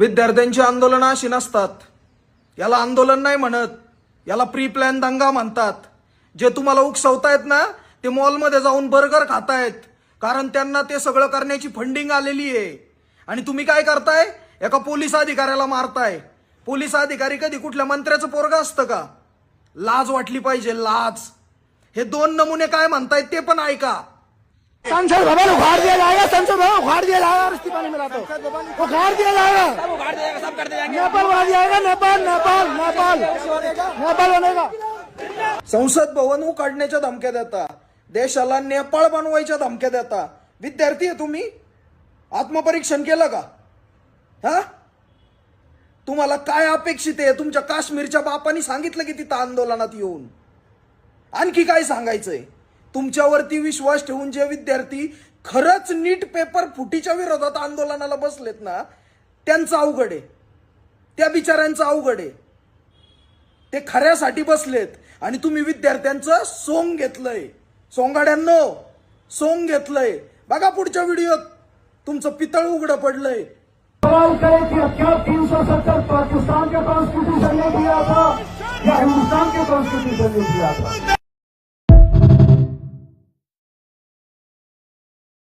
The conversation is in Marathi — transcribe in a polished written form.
विद्यार्थ्यांची आंदोलन अशी नसतात. याला आंदोलन नाही म्हणत, याला प्री प्लॅन दंगा म्हणतात. जे तुम्हाला उकसवतायत ना ते मॉलमध्ये जाऊन बर्गर खातायत, कारण त्यांना ते सगळं करण्याची फंडिंग आलेली आहे. आणि तुम्ही काय करताय? एका पोलीस अधिकाऱ्याला मारताय. पोलीस अधिकारी कधी कुठल्या मंत्र्याचं पोरगं असतं का? लाज वाटली पाहिजे, लाज. हे दोन नमुने काय म्हणतायत ते पण ऐका. संसद भवन उखाड़ दिया जाएगा, संसद भवन उखाड़ दिया जाएगा, इस्तीफा नहीं मिला तो उखाड़ दिया जाएगा, सब कर दिया जाएगा, नेपाल बना दिया जाएगा, नेपाल नेपाल नेपाल नेपाल बनेगा. संसद भवन उखाडण्याच्या धमक्या देता, देशाला नेपाळ बनवायच्या धमक्या देता. विद्यार्थी आहे तुम्ही? आत्मपरीक्षण केलं का? हा, तुम्हाला काय अपेक्षित आहे? तुमच्या काश्मीरच्या बापांनी सांगितलं की तिथं आंदोलनात येऊन. आणखी काय सांगायचंय? तुमच्यावरती विश्वास ठेवून जे विद्यार्थी खरंच नीट पेपर फुटीच्या विरोधात आंदोलनाला बसलेत ना, त्यांचं अवघड आहे. त्या बिचाऱ्यांचं अवघड आहे. ते खऱ्यासाठी बसलेत आणि तुम्ही विद्यार्थ्यांचं सोंग घेतलंय. सोंगाड्यांनो, सोंग घेतलंय. बघा पुढच्या व्हिडिओत तुमचं पितळ उघडं पडलंय. सवाल करें कि क्या 370 पाकिस्तान के कॉन्स्टिट्यूशन ने दिया था या हिंदुस्तान के कॉन्स्टिट्यूशन ने दिया था?